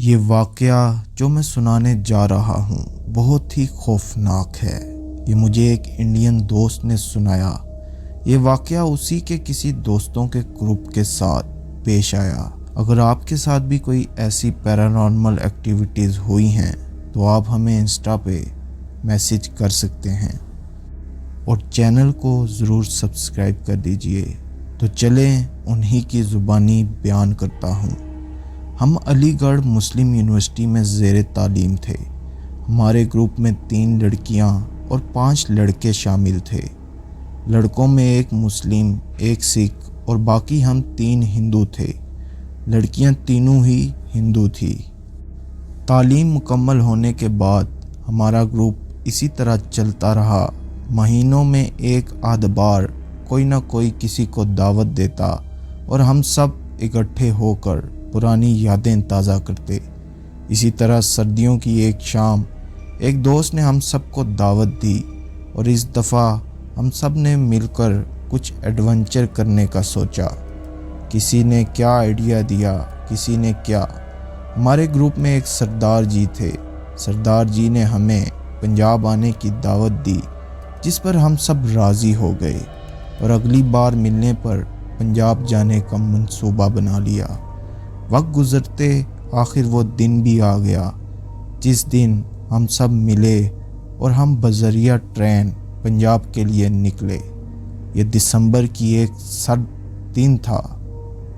یہ واقعہ جو میں سنانے جا رہا ہوں بہت ہی خوفناک ہے۔ یہ مجھے ایک انڈین دوست نے سنایا۔ یہ واقعہ اسی کے کسی دوستوں کے گروپ کے ساتھ پیش آیا۔ اگر آپ کے ساتھ بھی کوئی ایسی پیرانارمل ایکٹیویٹیز ہوئی ہیں تو آپ ہمیں انسٹا پہ میسج کر سکتے ہیں اور چینل کو ضرور سبسکرائب کر دیجئے۔ تو چلیں انہی کی زبانی بیان کرتا ہوں۔ ہم علی گڑھ مسلم یونیورسٹی میں زیر تعلیم تھے۔ ہمارے گروپ میں 3 لڑکیاں اور 5 لڑکے شامل تھے۔ لڑکوں میں ایک مسلم، ایک سکھ اور باقی ہم 3 ہندو تھے۔ لڑکیاں تینوں ہی ہندو تھی۔ تعلیم مکمل ہونے کے بعد ہمارا گروپ اسی طرح چلتا رہا۔ مہینوں میں ایک آدھ بار کوئی نہ کوئی کسی کو دعوت دیتا اور ہم سب اکٹھے ہو کر پرانی یادیں تازہ کرتے۔ اسی طرح سردیوں کی ایک شام ایک دوست نے ہم سب کو دعوت دی اور اس دفعہ ہم سب نے مل کر کچھ ایڈونچر کرنے کا سوچا۔ کسی نے کیا آئیڈیا دیا، کسی نے کیا۔ ہمارے گروپ میں ایک سردار جی تھے۔ سردار جی نے ہمیں پنجاب آنے کی دعوت دی، جس پر ہم سب راضی ہو گئے اور اگلی بار ملنے پر پنجاب جانے کا منصوبہ بنا لیا۔ وقت گزرتے آخر وہ دن بھی آ گیا جس دن ہم سب ملے اور ہم بذریعہ ٹرین پنجاب کے لیے نکلے۔ یہ دسمبر کی ایک سرد دن تھا۔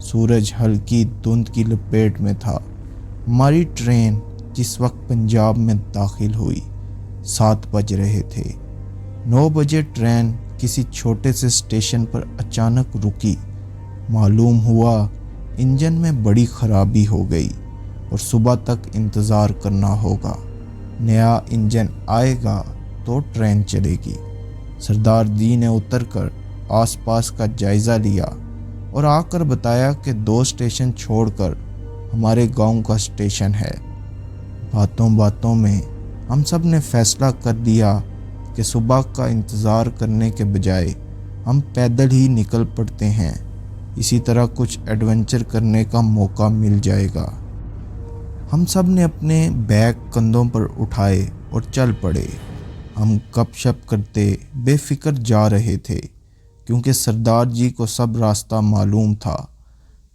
سورج ہلکی دھند کی لپیٹ میں تھا۔ ہماری ٹرین جس وقت پنجاب میں داخل ہوئی 7 بج رہے تھے۔ 9 بجے ٹرین کسی چھوٹے سے اسٹیشن پر اچانک رکی۔ معلوم ہوا انجن میں بڑی خرابی ہو گئی اور صبح تک انتظار کرنا ہوگا۔ نیا انجن آئے گا تو ٹرین چلے گی۔ سردار جی نے اتر کر آس پاس کا جائزہ لیا اور آ کر بتایا کہ 2 اسٹیشن چھوڑ کر ہمارے گاؤں کا اسٹیشن ہے۔ باتوں باتوں میں ہم سب نے فیصلہ کر لیا کہ صبح کا انتظار کرنے کے بجائے ہم پیدل ہی نکل پڑتے ہیں۔ اسی طرح کچھ ایڈونچر کرنے کا موقع مل جائے گا۔ ہم سب نے اپنے بیگ کندھوں پر اٹھائے اور چل پڑے۔ ہم گپ شپ کرتے بے فکر جا رہے تھے کیونکہ سردار جی کو سب راستہ معلوم تھا۔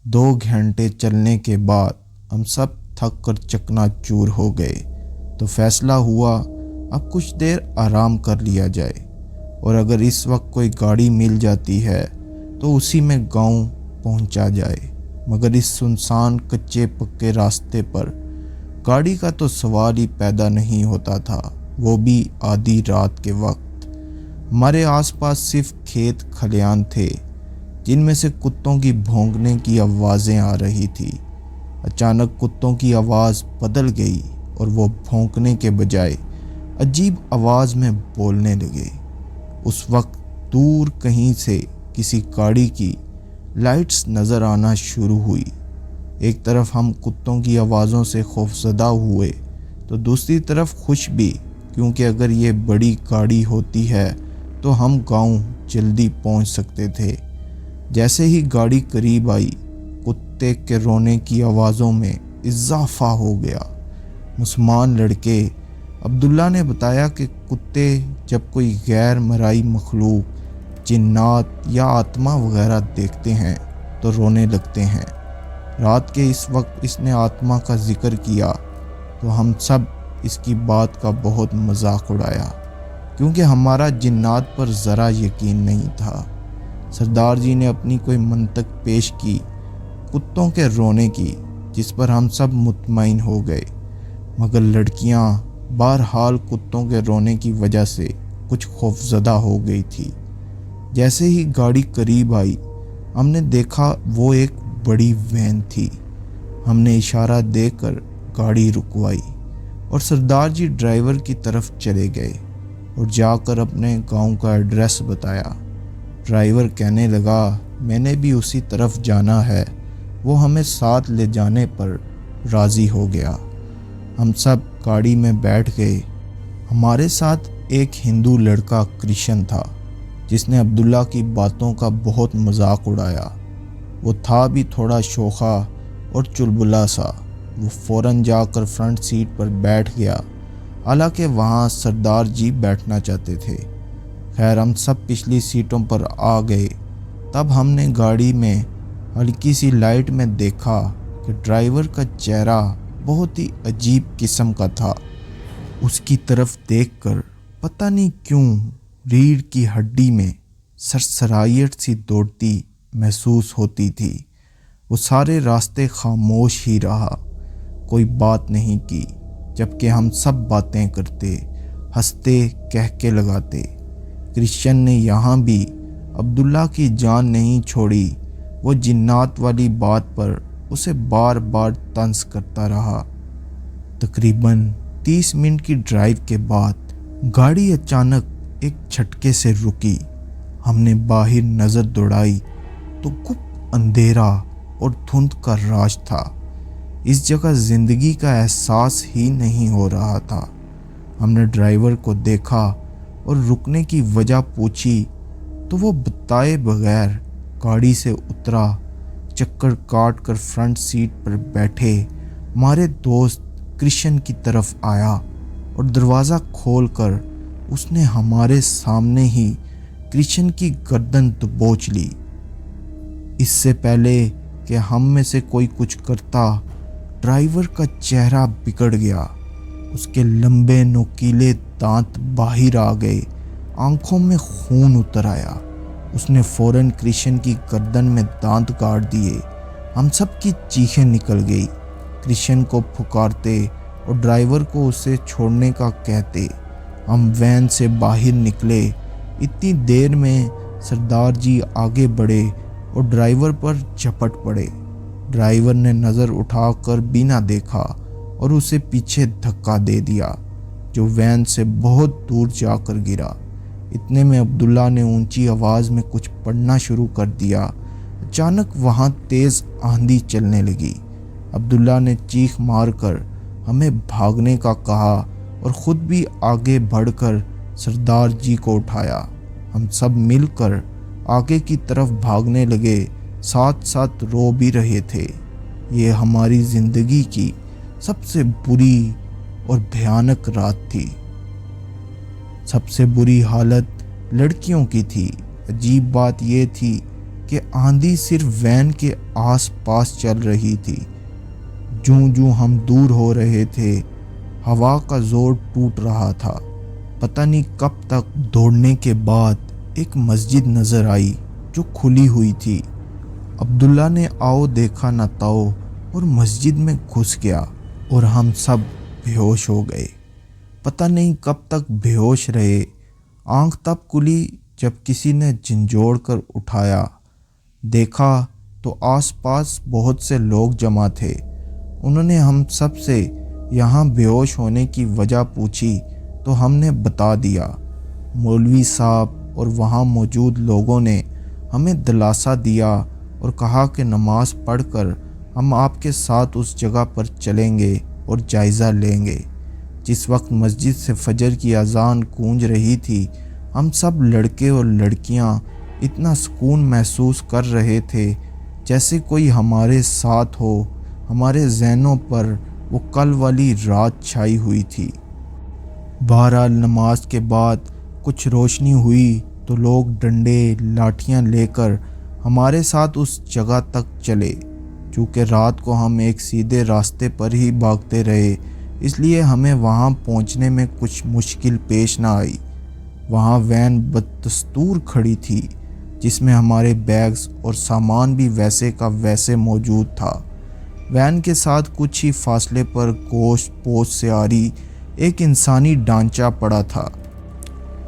2 گھنٹے چلنے کے بعد ہم سب تھک کر چکنا چور ہو گئے تو فیصلہ ہوا اب کچھ دیر آرام کر لیا جائے اور اگر اس وقت کوئی گاڑی مل جاتی ہے تو اسی میں گاؤں پہنچا جائے، مگر اس سنسان کچے پکے راستے پر گاڑی کا تو سوال ہی پیدا نہیں ہوتا تھا، وہ بھی آدھی رات کے وقت۔ ہمارے آس پاس صرف کھیت کھلیان تھے جن میں سے کتوں کی بھونکنے کی آوازیں آ رہی تھی۔ اچانک کتوں کی آواز بدل گئی اور وہ بھونکنے کے بجائے عجیب آواز میں بولنے لگے۔ اس وقت دور کہیں سے کسی گاڑی کی لائٹس نظر آنا شروع ہوئی۔ ایک طرف ہم کتوں کی آوازوں سے خوفزدہ ہوئے تو دوسری طرف خوش بھی، کیونکہ اگر یہ بڑی گاڑی ہوتی ہے تو ہم گاؤں جلدی پہنچ سکتے تھے۔ جیسے ہی گاڑی قریب آئی کتے کے رونے کی آوازوں میں اضافہ ہو گیا۔ مسلمان لڑکے عبداللہ نے بتایا کہ کتے جب کوئی غیر مرئی مخلوق، جنات یا آتما وغیرہ دیکھتے ہیں تو رونے لگتے ہیں۔ رات کے اس وقت اس نے آتما کا ذکر کیا تو ہم سب اس کی بات کا بہت مذاق اڑایا کیونکہ ہمارا جنات پر ذرا یقین نہیں تھا۔ سردار جی نے اپنی کوئی منطق پیش کی کتوں کے رونے کی، جس پر ہم سب مطمئن ہو گئے، مگر لڑکیاں بہرحال کتوں کے رونے کی وجہ سے کچھ خوفزدہ ہو گئی تھی۔ جیسے ہی گاڑی قریب آئی ہم نے دیکھا وہ ایک بڑی وین تھی۔ ہم نے اشارہ دے کر گاڑی رکوائی اور سردار جی ڈرائیور کی طرف چلے گئے اور جا کر اپنے گاؤں کا ایڈریس بتایا۔ ڈرائیور کہنے لگا میں نے بھی اسی طرف جانا ہے۔ وہ ہمیں ساتھ لے جانے پر راضی ہو گیا۔ ہم سب گاڑی میں بیٹھ گئے۔ ہمارے ساتھ ایک ہندو لڑکا کرشن تھا جس نے عبداللہ کی باتوں کا بہت مذاق اڑایا۔ وہ تھا بھی تھوڑا شوخا اور چلبلا سا۔ وہ فوراً جا کر فرنٹ سیٹ پر بیٹھ گیا، حالانکہ وہاں سردار جی بیٹھنا چاہتے تھے۔ خیر ہم سب پچھلی سیٹوں پر آ گئے۔ تب ہم نے گاڑی میں ہلکی سی لائٹ میں دیکھا کہ ڈرائیور کا چہرہ بہت ہی عجیب قسم کا تھا۔ اس کی طرف دیکھ کر پتہ نہیں کیوں ریڑھ کی ہڈی میں سرسرائیٹ سی دوڑتی محسوس ہوتی تھی۔ وہ سارے راستے خاموش ہی رہا، کوئی بات نہیں کی، جبکہ ہم سب باتیں کرتے، ہنستے، کہکے لگاتے۔ کرسچن نے یہاں بھی عبداللہ کی جان نہیں چھوڑی، وہ جنات والی بات پر اسے بار بار طنز کرتا رہا۔ تقریباً 30 منٹ کی ڈرائیو کے بعد گاڑی اچانک ایک جھٹکے سے رکی۔ ہم نے باہر نظر دوڑائی تو گپ اندھیرا اور دھند کا راج تھا۔ اس جگہ زندگی کا احساس ہی نہیں ہو رہا تھا۔ ہم نے ڈرائیور کو دیکھا اور رکنے کی وجہ پوچھی تو وہ بتائے بغیر گاڑی سے اترا، چکر کاٹ کر فرنٹ سیٹ پر بیٹھے ہمارے دوست کرسچن کی طرف آیا اور دروازہ کھول کر اس نے ہمارے سامنے ہی کرسچن کی گردن دبوچ لی۔ اس سے پہلے کہ ہم میں سے کوئی کچھ کرتا، ڈرائیور کا چہرہ بگڑ گیا۔ اس کے لمبے نوکیلے دانت باہر آ گئے، آنکھوں میں خون اتر آیا۔ اس نے فوراً کرسچن کی گردن میں دانت گاڑ دیے۔ ہم سب کی چیخیں نکل گئی، کرسچن کو پھکارتے اور ڈرائیور کو اسے چھوڑنے کا کہتے۔ ہم وین سے باہر نکلے۔ اتنی دیر میں سردار جی آگے بڑھے اور ڈرائیور پر جھپٹ پڑے۔ ڈرائیور نے نظر اٹھا کر بھی نہ دیکھا اور اسے پیچھے دھکا دے دیا، جو وین سے بہت دور جا کر گرا۔ اتنے میں عبداللہ نے اونچی آواز میں کچھ پڑھنا شروع کر دیا۔ اچانک وہاں تیز آندھی چلنے لگی۔ عبداللہ نے چیخ مار کر ہمیں بھاگنے کا کہا اور خود بھی آگے بڑھ کر سردار جی کو اٹھایا۔ ہم سب مل کر آگے کی طرف بھاگنے لگے، ساتھ ساتھ رو بھی رہے تھے۔ یہ ہماری زندگی کی سب سے بری اور بھیانک رات تھی۔ سب سے بری حالت لڑکیوں کی تھی۔ عجیب بات یہ تھی کہ آندھی صرف وین کے آس پاس چل رہی تھی۔ جوں جوں ہم دور ہو رہے تھے، ہوا کا زور ٹوٹ رہا تھا۔ پتہ نہیں کب تک دوڑنے کے بعد ایک مسجد نظر آئی جو کھلی ہوئی تھی۔ عبداللہ نے آؤ دیکھا نہ تاؤ اور مسجد میں گھس گیا اور ہم سب بے ہوش ہو گئے۔ پتہ نہیں کب تک بے ہوش رہے۔ آنکھ تب کھلی جب کسی نے جھنجھوڑ کر اٹھایا۔ دیکھا تو آس پاس بہت سے لوگ جمع تھے۔ انہوں نے ہم سب سے یہاں بے ہوش ہونے کی وجہ پوچھی تو ہم نے بتا دیا۔ مولوی صاحب اور وہاں موجود لوگوں نے ہمیں دلاسا دیا اور کہا کہ نماز پڑھ کر ہم آپ کے ساتھ اس جگہ پر چلیں گے اور جائزہ لیں گے۔ جس وقت مسجد سے فجر کی اذان گونج رہی تھی، ہم سب لڑکے اور لڑکیاں اتنا سکون محسوس کر رہے تھے جیسے کوئی ہمارے ساتھ ہو۔ ہمارے ذہنوں پر وہ کل والی رات چھائی ہوئی تھی۔ بہرحال نماز کے بعد کچھ روشنی ہوئی تو لوگ ڈنڈے لاٹھیاں لے کر ہمارے ساتھ اس جگہ تک چلے۔ چونکہ رات کو ہم ایک سیدھے راستے پر ہی بھاگتے رہے، اس لیے ہمیں وہاں پہنچنے میں کچھ مشکل پیش نہ آئی۔ وہاں وین بدستور کھڑی تھی، جس میں ہمارے بیگز اور سامان بھی ویسے کا ویسے موجود تھا۔ وین کے ساتھ کچھ ہی فاصلے پر گوشت پوش سے آری ایک انسانی ڈھانچہ پڑا تھا۔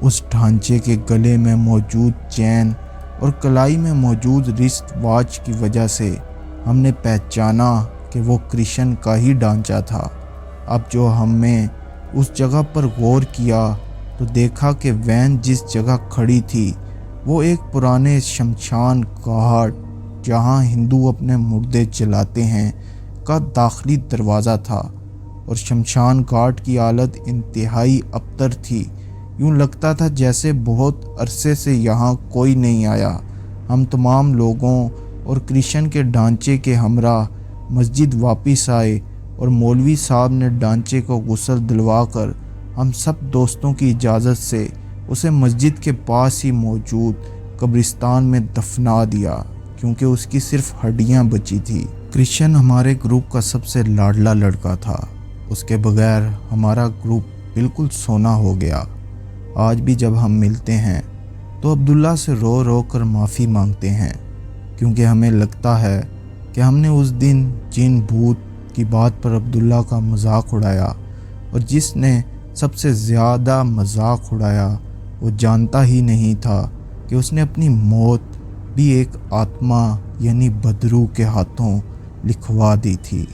اس ڈھانچے کے گلے میں موجود چین اور کلائی میں موجود رسٹ واچ کی وجہ سے ہم نے پہچانا کہ وہ کرسچن کا ہی ڈھانچہ تھا۔ اب جو ہم نے اس جگہ پر غور کیا تو دیکھا کہ وین جس جگہ کھڑی تھی وہ ایک پرانے شمشان گھاٹ، جہاں ہندو اپنے مردے جلاتے ہیں، کا داخلی دروازہ تھا، اور شمشان گھاٹ کی حالت انتہائی ابتر تھی۔ یوں لگتا تھا جیسے بہت عرصے سے یہاں کوئی نہیں آیا۔ ہم تمام لوگوں اور کرسچن کے ڈھانچے کے ہمراہ مسجد واپس آئے اور مولوی صاحب نے ڈانچے کو غسل دلوا کر ہم سب دوستوں کی اجازت سے اسے مسجد کے پاس ہی موجود قبرستان میں دفنا دیا، کیونکہ اس کی صرف ہڈیاں بچی تھی۔ کرشچن ہمارے گروپ کا سب سے لاڈلا لڑکا تھا، اس کے بغیر ہمارا گروپ بالکل سونا ہو گیا۔ آج بھی جب ہم ملتے ہیں تو عبداللہ سے رو رو کر معافی مانگتے ہیں، کیونکہ ہمیں لگتا ہے کہ ہم نے اس دن جن بھوت کی بات پر عبداللہ کا مذاق اڑایا، اور جس نے سب سے زیادہ مذاق اڑایا، وہ جانتا ہی نہیں تھا کہ اس نے اپنی موت بھی ایک آتما یعنی بدروح کے ہاتھوں لکھوا دی تھی۔